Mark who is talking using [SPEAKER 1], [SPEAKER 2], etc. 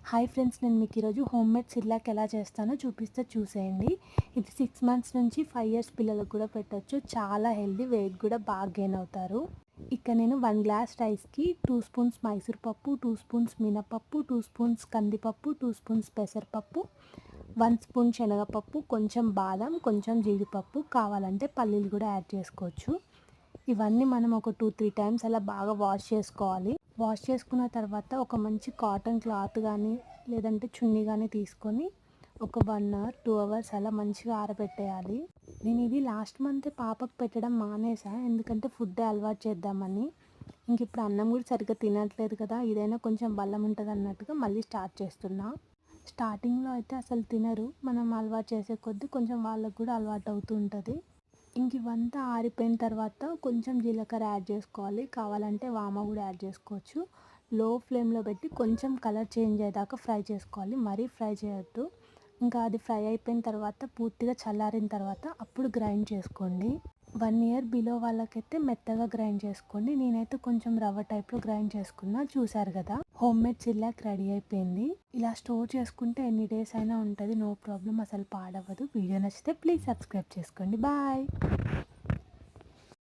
[SPEAKER 1] Hi friends, నేను మీకు ఈరోజు హోమ్ మేడ్ సిర్లాక్ ఎలా చేస్తానో చూసేయండి. ఇది 6 మంత్స్ నుంచి 5 ఇయర్స్ పిల్లలకు కూడా పెట్టొచ్చు. చాలా హెల్దీ, వెయిట్ కూడా బాగా గెయిన్ అవుతారు. ఇక్కడ నేను 1 గ్లాస్ రైస్కి 2 స్పూన్స్ మైసూర్ పప్పు, 2 స్పూన్స్ మినపప్పు, 2 స్పూన్స్ కందిపప్పు, 2 స్పూన్స్ పెసరపప్పు, 1 స్పూన్ శనగపప్పు, కొంచెం బాదం, కొంచెం జీడిపప్పు, కావాలంటే పల్లీలు కూడా యాడ్ చేసుకోవచ్చు. ఇవన్నీ మనం ఒక 2-3 టైమ్స్ అలా బాగా వాష్ చేసుకోవాలి. వాష్ చేసుకున్న తర్వాత ఒక మంచి కాటన్ క్లాత్ కానీ లేదంటే చున్నీ కానీ తీసుకొని ఒక 1 అవర్ 2 అవర్స్ అలా మంచిగా ఆరబెట్టేయాలి. నేను ఇది లాస్ట్ మంతే పాపకు పెట్టడం మానేసా, ఎందుకంటే ఫుడ్ అలవాటు చేద్దామని. ఇంక ఇప్పుడు అన్నం కూడా సరిగ్గా తినట్లేదు కదా, ఇదైనా కొంచెం బలం ఉంటుంది అన్నట్టుగా మళ్ళీ స్టార్ట్ చేస్తున్నా. స్టార్టింగ్లో అయితే అసలు తినరు, మనం అలవాటు చేసే కొద్దీ కొంచెం వాళ్ళకు కూడా అలవాటు అవుతూ ఉంటుంది. ఇంక ఇవంతా ఆరిపోయిన తర్వాత కొంచెం జీలకర్ర యాడ్ చేసుకోవాలి, కావాలంటే వామ కూడా యాడ్ చేసుకోవచ్చు. లో ఫ్లేమ్లో పెట్టి కొంచెం కలర్ చేంజ్ అయ్యేదాకా ఫ్రై చేసుకోవాలి, మరీ ఫ్రై చేయొద్దు. ఇంకా అది ఫ్రై అయిపోయిన తర్వాత పూర్తిగా చల్లారిన తర్వాత అప్పుడు గ్రైండ్ చేసుకోండి. 1 ఇయర్ బిలో వాళ్ళకైతే మెత్తగా గ్రైండ్ చేసుకోండి. నేనైతే కొంచెం రవ్వ టైప్లో గ్రైండ్ చేసుకున్నా. చూసారు కదా, హోమ్ మేడ్ సిర్లాక్ రెడీ అయిపోయింది. ఇలా స్టోర్ చేసుకుంటే ఎన్ని డేస్ అయినా ఉంటుంది, నో ప్రాబ్లం, అసలు పాడవదు. వీడియో నచ్చితే ప్లీజ్ సబ్స్క్రైబ్ చేసుకోండి. బాయ్.